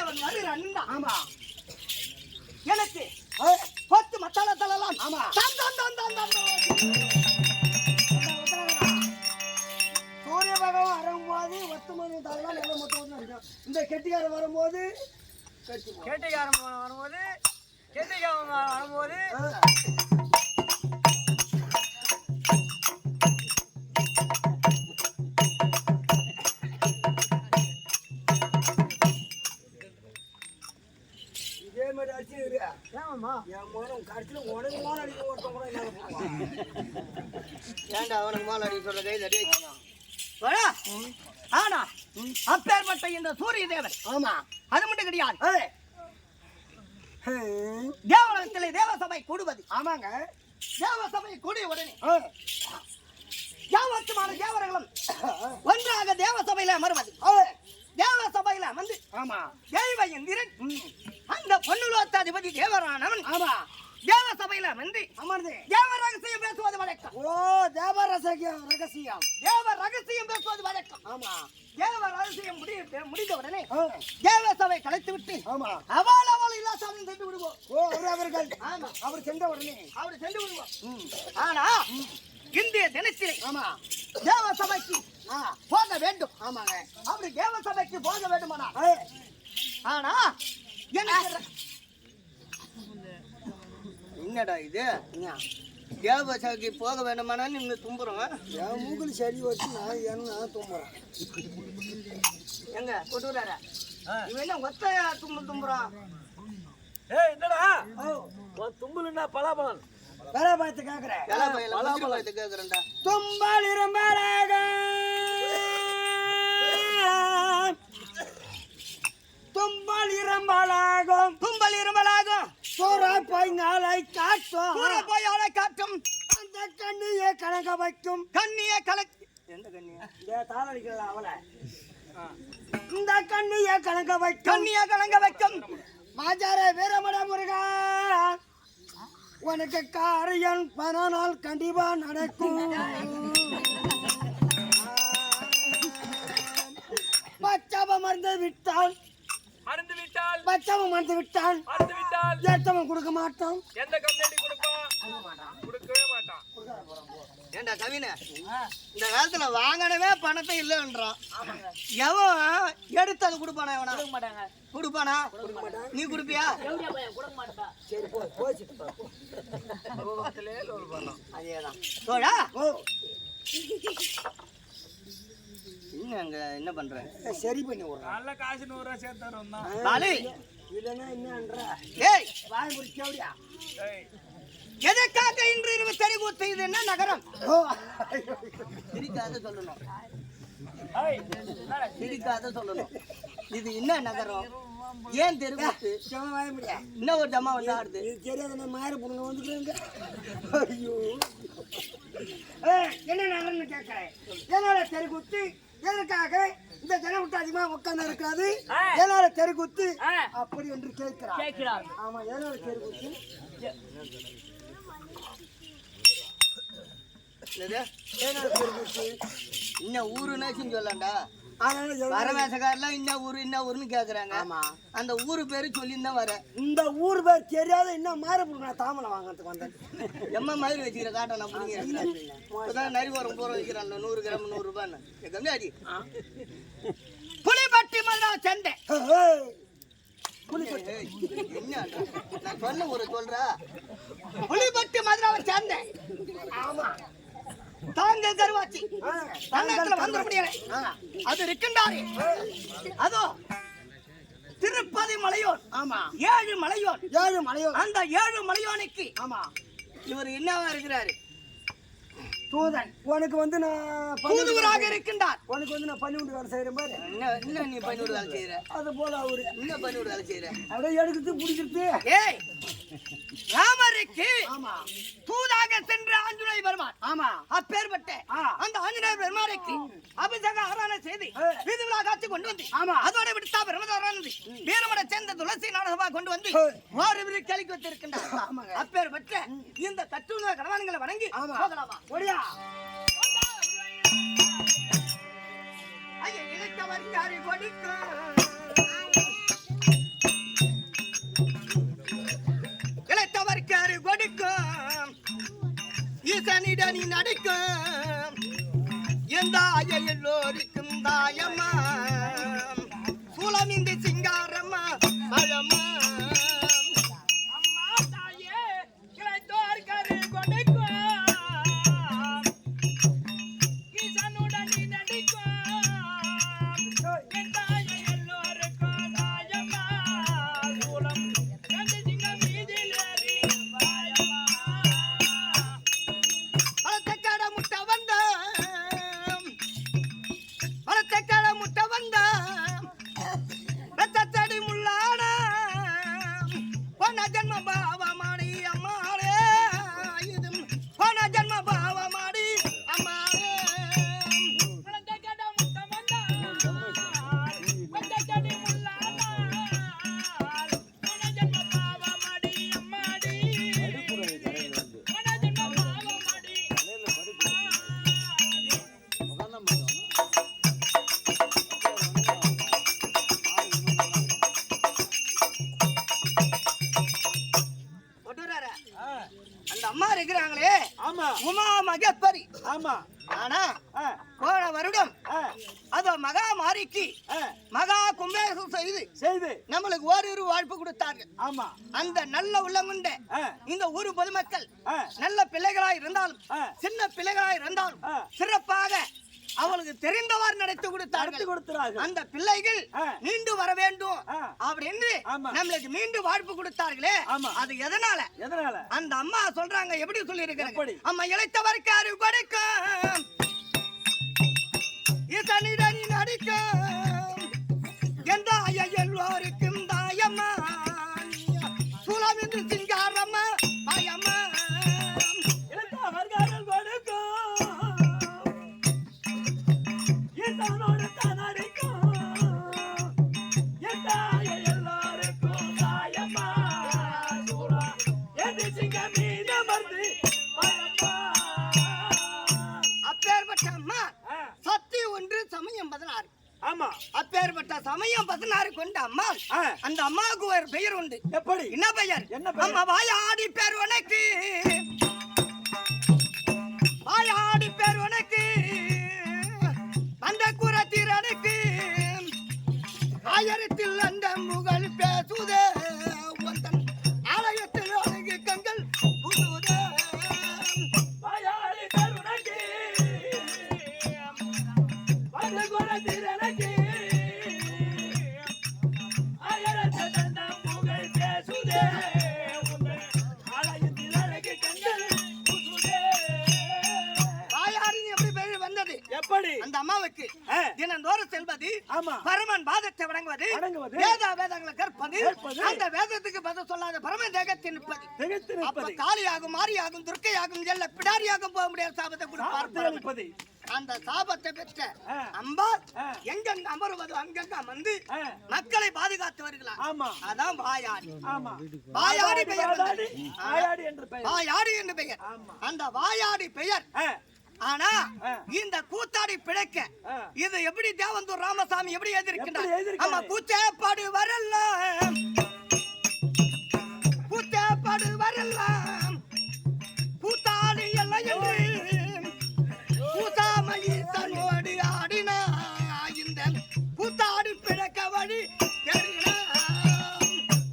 அவன் வருகிறான். ஆமா எனக்கு 10 மத்தால தள்ளலாம். ஆமா சூரிய பகவான் வரும்போது 10 மணி தள்ளலாம். எவ்வளவு மொத்தம் இந்த கெட்டிக்காரன் வரும்போது இதே மாதிரி அடிச்சு என் மோனம் கடைசியில் உனக்கு மாலை அடிக்க ஒருத்தன் கூட ஏன்டா அவனுக்கு மாலை அடிக்க சொல்ற கை தடி ஆனா அப்பேற்பட்ட இந்த சூரிய தேவன். ஆமா அது மட்டும் கிடையாது. தேவலகத்திலே தேவசபை கூடுவது. ஆமாங்க தேவசபை கூடிய உடனே யாவத்துமான தேவர்களும் ஒன்றாக தேவசபையில அமர்வது. தேவசபையில அமர்ந்து ஆமா தெய்வ எந்திரன் அந்த பொன்னுலோத்தாதிபதி தேவரானவன் ஆமா தேவசபையில அமர்ந்து தேவ ரகசியம் பேசுவது வழக்கம். ஓ தேவ ரகசியம் தேவ ரகசியம் பேசுவது வழக்கம். ஆமா தேவ ரகசியம் முடிந்த உடனே தேவசபை கலைத்து விட்டு ஆமா அவள் இல்லாசாமி சென்று விடுவோம். ஓ அவர்கள் ஆமா அவர் சென்ற உடனே அவர் சென்று விடுவோம். ஆனா இந்திய தினத்திலே ஆமா தேவசபைக்கு போக வேண்டும். ஆமாங்க அப்படி தேவசபைக்கு போக வேண்டுமானா ஆனா என்னடா இது தேவசபைக்கு போக வேண்டுமானா நீங்க தும்புறோம். என் மூக்கில் சரி வச்சு நான் என்ன தும்புறேன். எங்க கொட்டுறார இவன் என்ன ஒத்த தும்புறான். என்னடா தும்புலுன்னா பலாபலன் பலாபலத்தை கேக்குறேன்டா. தும்பால் இரும்பலாக தும்பால் இரும்பலாகும் தும்பல் இரும்பலாகும் சூறாப்பாய் நாளை காட்டும் சூறாப்பாய் ஆளை காட்டும் அந்த கண்ணியை கலங்க வைக்கும் கண்ணியை கலக்க எந்த கண்ணியா தாளடிக்கிறா அவளை இந்த கண்ணியை கலங்க வைக்கும் கண்ணியை கலங்க வைக்கும் மாஜார வீரமட முருகா உனக்கு காரியம் 10 நாள் கண்டிப்பா நடக்கும். பச்சவ மறந்து விட்டால் பச்சவ மறந்து விட்டால் ஏத்தவன் கொடுக்க மாட்டான். எந்த கம்யூனிட்டி கொடுக்கவே மாட்டான். ஏண்டா கவின இந்த காலத்துல வாங்கனவே பணத்தை இல்லைன்றான். எவன் எடுத்து அது கொடுப்பானா? எவனா கொடுப்பானா? நீ கொடுப்பியா? அதேதான் தோழா. என்ன பண்ற? சரி பண்ணி விடுறேன். நல்ல காசு 100 ரூபாய் சேர்த்தாரு. இல்லைன்னா என்னன்ற ஏய் வாய் முடிச்சோடியா எதற்காக இன்று இரவு தெருக்கூத்து? இது என்ன நகரம்? சிரிக்காத சொல்லணும். சிரிக்காத சொல்லணும். இது என்ன நகரம்? ஏன் தெருக்கூத்து? இன்னும் ஒரு ஜமா வந்து ஆடுது. தெரியாத மாற பொண்ணு வந்துக்கிறேங்க. ஐயோ என்ன நகரம்னு கேட்கிறேன். என்னோட தெருக்கூத்து எதற்காக இந்த ஜனம் விட்டு அதிகமா உட்கார்ந்து இருக்காது. ஏனால தெருக்கூத்து அப்படி என்று கேட்கிறார். ஆமா ஏனால தெருக்கூத்து இன்னும் ஊருன்னா சொல்லலாம்டா. வரவேசக்காரெல்லாம் இன்ன ஊருன்னு கேக்குறாங்க. அந்த ஊரு பேரு சொல்லிதான் வர. இந்த ஊர் பேர் தெரியாத இன்னும் மாற தாமலை வாங்கறதுக்கு வந்தேன். எம்மா மாதிரி வச்சுக்கிற காட்ட நான் புரியுங்க. நரி வரும் போற வைக்கிறான் 100 கிராம் 100 ரூபான்னு கம்மியாடி. புலிப்பட்டி மல்லா சண்டை என்ன நான் சொன்ன ஒரு சொல்ற புலிப்பட்டி மதுராவை சேர்ந்த. ஆமா தாங்க கருவாச்சி தன்னத்துல வந்துட முடியல. அது இருக்கின்றாரு அதோ திருப்பதி மலையோன். ஆமா 7 மலையோன். அந்த 7 மலையோனுக்கு ஆமா இவர் என்னவா இருக்கிறாரு? தூதன். உனக்கு வந்து நான் தூதுவராக இருக்கின்றார். உனக்கு வந்து நான் பன்னிவிட்டு வேலை செய்யறேன் பாரு. என்ன நீ பன்னிவிட்டு வேலை செய்யற? அது போல அவரு என்ன பன்னிவிட்டு வேலை செய்யற? அப்படியே எடுக்கிறது பிடிக்கிறது. ஏய் ராமருக்கு ஆமா தூதாக சென்ற ஆஞ்சநேய பெருமான். ஆமா அப்பேற்பட்ட அந்த ஆஞ்சநேய பெருமானுக்கு அபிஷேக ஆராதனை செய்து வீதிவிழா காட்சி கொண்டு வந்து ஆமா அதோட விடுத்தா பிரமதாரானது வீரமட சேர்ந்த துளசி நாடகமா கொண்டு வந்து ஓரிரு கேள்வி வச்சிருக்கின்றார். அப்பேற்பட்ட இந்த தட்டுள்ள கடவான்களை வணங்கி போகலாமா? ஒடியா ஐயா இலக்க வரிக்காரி கொடுக்க ஈசனிட நீ நடிக்கும் எந்த எல்லோருக்கும் தாயம்மா சூலமிந்தி சிங்காரம்மா பழமா அம்மா தாயே கிளைத்தோர் கரு கொடுக்கும் ஈசனுடன் நீ நடிக்கும் எந்த எல்லோருக்கும் தாயம்மா சூலம் கண்டு சிங்க மீதில் ஏறி வாயம்மா பழத்தக்காட முட்டை வந்த பழத்தக்காட முட்டை வந்த ரத்தத்தடி முள்ளான பொன ஜன்ம பாவமாடி அம்மாளே இது பொன ஜன்ம பாவமாடி அம்மாளே பழத்தக்கட முட்டை வந்தால் பழத்தக்கடி முள்ளானால் மனஜன்ம பாவமடி அம்மாடி மனஜன்ம பாவமடி ஒட்டுறாரு அந்த அம்மா இருக்கிறாங்களே ஆமா உமா மகேஸ்வரி ஆமா ஆனா போன வருடம் அதோ மகா மாரிக்கு மகா கும்பேசம் செய்து நம்மளுக்கு ஓரிரு வாழ்ப்பு கொடுத்தார்கள். ஆமா அந்த நல்ல உள்ளமுண்ட இந்த ஊரு பொதுமக்கள் நல்ல பிள்ளைகளாய் இருந்தாலும் சின்ன பிள்ளைகளாய் இருந்தாலும் சிறப்பாக அவளுக்கு தெரிந்தவாறு நடத்தி கொடுத்தார்கள். அந்த பிள்ளைகள் மீண்டு வர வேண்டும் அப்படின்னு நம்மளுக்கு மீண்டும் வாழ்ப்பு கொடுத்தார்களே அது எதனால அந்த அம்மா சொல்றாங்க எப்படி சொல்லி இருக்காங்க அம்மா இளைத்தவருக்கு அறிவு கொடுக்கும் ஈசனிடனி நடிக்கும் எந்த எல்லோருக்கும் தாயம்மா சூலமிந்து சிங்காரம்மா பாயம்மா இளைத்தவர்கள் கொடுக்கும் ஈசனோடு தான் நடிக்கும் எந்த எல்லாருக்கும் தாயம்மா சூலா எது சிங்க மீது அமர்ந்து வாயம்மா அப்பேற்பட்ட அம்மா சக்தி ஒன்று சமயம் 16 ஆமா அப்பேற்பட்ட சமயம் 16 கொண்ட அம்மா அந்த அம்மாவுக்கு ஒரு பெயர் உண்டு. எப்படி என்ன பெயர்? என்ன பெயர்? அம்மா வாயாடி பேர் உனக்கு வாயாடி பேர் உனக்கு அந்த குரத்திரனுக்கு ஆயிரத்தில் அந்த முகல் பேசுதே உந்தன் ஆலயத்தில் அழகு கண்கள் புதுதே வாயாடி கருணகி வந்து குணத்திரனகி ஆயிரத்த தந்தம் புகழ் பேசுதே உங்கள் ஆலயத்தில் அழகு கண்கள் புதுதே வாயாடின்னு எப்படி பெயர் வந்தது? எப்படி அந்த அம்மாவுக்கு தினந்தோறும் செல்வது ஆமா பரமன் பாதத்தை வணங்குவது வேதங்களை கற்பது அந்த வேதத்துக்கு பதில் சொல்லாத பரமன் தேகத்தில் நிற்பது திகைத்து அப்ப நிற்பது காளியாகும் மாரியாகும் துர்க்கையாகும் எல்ல பிடாரியாகும் போக முடியாத சாபத்தை கொடுப்பார் நிற்பது அந்த சாபத்தை பெற்ற அம்பாள் எங்கெங்க அமருவது அங்கங்க அமர்ந்து மக்களை பாதுகாத்து வருகிறார். ஆமா அதான் வாயாடி. ஆமா வாயாடி பெயர் வந்தது. வாயாடி என்று பெயர் வாயாடி என்று பெயர். அந்த வாயாடி பெயர் ஆனா இந்த கூத்தாடி பிழைக்க இது எப்படி தேவந்தூர் ராமசாமி எப்படி எழுதியிருக்கின்றார்? ஆமா கூச்சேப்பாடு வரலாம் கூச்சேப்பாடு வரலாம் கூத்தாடி எல்லாம் என்று கூத்தாமணி தன்னோடு ஆடினா இந்த கூத்தாடி பிழைக்க வழி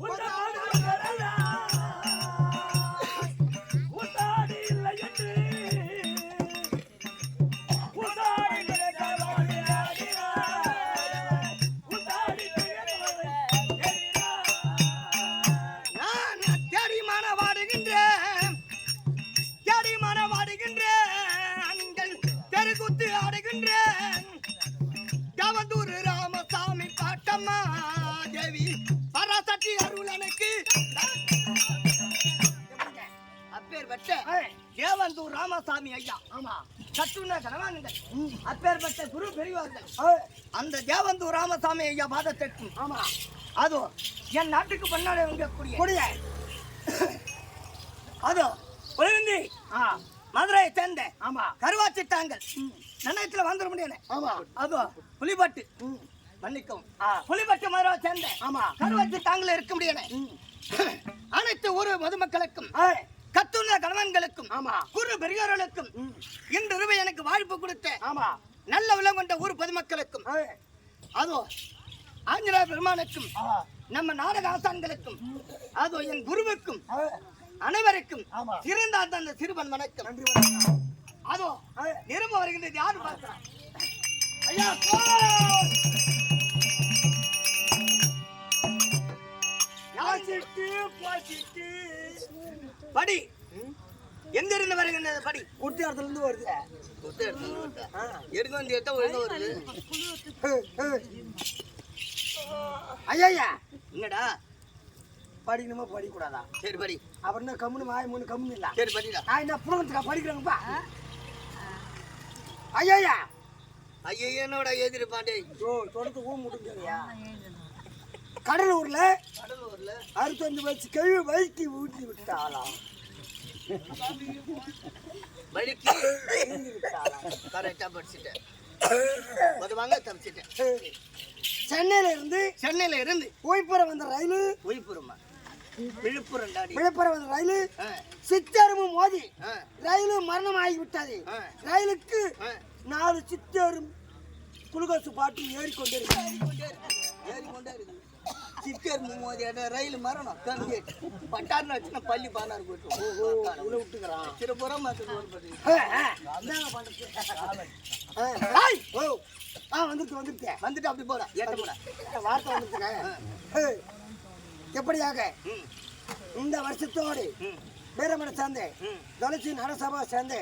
கூத்தாடி இல்லை என்று ராமசாமி பாட்டம்மா தேவி பராசக்தி அருள் எனக்கு அப்பேற்பட்ட தேவந்தூர் ராமசாமி ஐயா சட்டுன கணவானுங்கள் அப்பேற்பட்ட குரு பெரியவர்கள் அந்த தேவந்தூர் ராமசாமி ஐயா பாதத்திற்கு அதோ என் நாட்டுக்கு பண்ணாலே கூடிய அதோ ஒளிவந்தி மதுரையை சேர்ந்த கருவாச்சிட்டாங்க நன்னயத்துல வந்துட முடியல அதோ புலிபட்டு மன்னிக்கவும் புலிபட்டு மதுரை சேர்ந்த கருவாச்சிட்டாங்கள இருக்க முடியல அனைத்து ஊர் பொதுமக்களுக்கும் கத்துள்ள கணவன்களுக்கும் ஆமா குரு பெரியோர்களுக்கும் இன்று எனக்கு வாழ்ப்பு கொடுத்த ஆமா நல்ல உலகம் கொண்ட ஊர் பொதுமக்களுக்கும் அதோ ஆஞ்சநேய பெருமானுக்கும் நம்ம நாடக ஆசான்களுக்கும் அதோ என் குருவுக்கும் அனைவருக்கும் இருந்தால் அந்த சிறுவன் வணக்கம். நன்றி வணக்கம். அதோ நிரும்ப வருகின்றது யாரு பார்க்கலாம் ஐயா படி எங்கிருந்து வருகின்றது படி குட்டி இடத்துல இருந்து வருது எடுக்க வேண்டிய இடத்த ஒழுங்கா வருது ஐயா என்னடா படிக்கணுமா படிக்கூடாதா சரி படி அப்புறம் என்ன கம்முன்னு வாய் மூணு கம்முன்னு இல்ல சரி படிடா நான் என்ன புலகத்துக்கா படிக்கிறாங்கப்பா ஐயா ஐயோ என்னோட எதிர்பாண்டே தொடர்ந்து ஊ முடிஞ்சாங்கய்யா கடலூர்ல 65 வயசு கழிவு வயிற்று ஊட்டி விட்டாலாம் வழிக்கு கரெக்டா படிச்சுட்டேன் வருவாங்க தப்பிச்சிட்டேன் சென்னையில இருந்து விழுப்புரம் வந்த ரயிலு விழுப்புரமா விழுப்புரம் டாடி விழுப்புரம் வந்த ரயிலு சித்தருமும் மோதி ரயிலு மரணம் ஆகிவிட்டது ரயிலுக்கு 4 சித்தரும் குளுக்கோசு பாட்டு ஏறிக்கொண்டே இருக்கு சித்தரும் மோதி ரயில் மரணம் பட்டாருன்னு வச்சுன்னா பள்ளி பானார் போயிட்டு விட்டுக்கிறான் திருப்புறம் வந்துட்டு அப்படி போட ஏட்ட போட வார்த்தை வந்துருக்கேன் எப்படியாக இந்த வருஷத்தோடு வீரமட சேர்ந்து தொலைச்சி நரசபா சேர்ந்து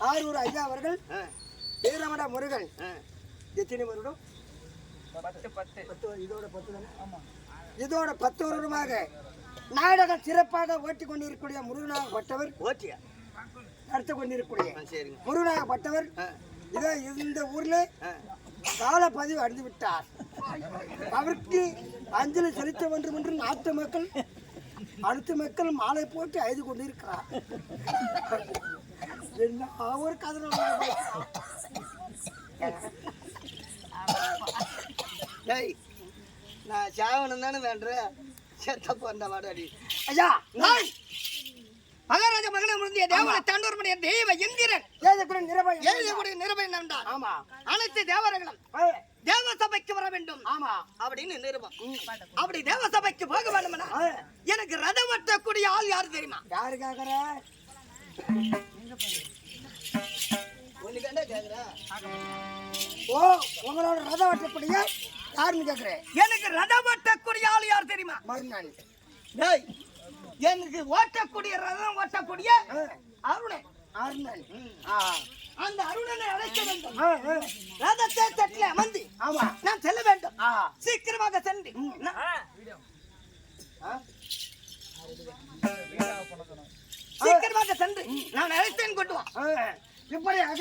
ஆரூர் ஐயா அவர்கள் வீரமட முருகன் எத்தனை வருடம் 10 இதோட 10 வருடமாக நாடகம் சிறப்பாக ஓட்டி கொண்டிருக்கக்கூடிய முருகனாகப்பட்டவர் நடத்த கொண்டிருக்கக்கூடிய முருகனாகப்பட்டவர் இதோ இந்த ஊர்ல காலப்பதிவு அடைந்து விட்டார். அவருக்கு அஞ்சலி செலுத்த வேண்டும் என்று நாட்டு மக்கள் அடுத்த மக்கள் மாலை போட்டு அழுது கொண்டிருக்கிறார். என்ன ஒரு கதை நான் சாவனம் தானே வேண்டேன் செத்த போந்த வாடாடி ஐயா மகாராஜா மகனை முடிந்த தேவனை தாண்டோர்மடைய தெய்வ எந்திரன் எழுதக்கூடிய நிருபம் நன்றார். ஆமா அனைத்து தேவர்களும் தேவ சபைக்கு வர வேண்டும் ஆமா அப்படின்னு நிருபம். அப்படி தேவ சபைக்கு போக வேண்டும்னா எனக்கு ரதம் வெட்டக்கூடிய ஆள் யாரு தெரியுமா? யாரு கேக்குற? ஓ உங்களோட ரதம் வெட்டக்கூடிய யாருன்னு கேக்குறேன். எனக்கு ரதம் வெட்டக்கூடிய ஆள் யார் தெரியுமா? மறுநாள் எனக்கு ஓட்டக்கூடிய ரதம் ஓட்டக்கூடிய அருணன். அந்த அருணனை அழைக்க வேண்டும். ரதத்தை தட்டில அமர்ந்து நான் செல்ல வேண்டும். சீக்கிரமாக சென்று சீக்கிரமாக சென்று நான் அழைத்தேன் கொண்டு வா. இப்படியாக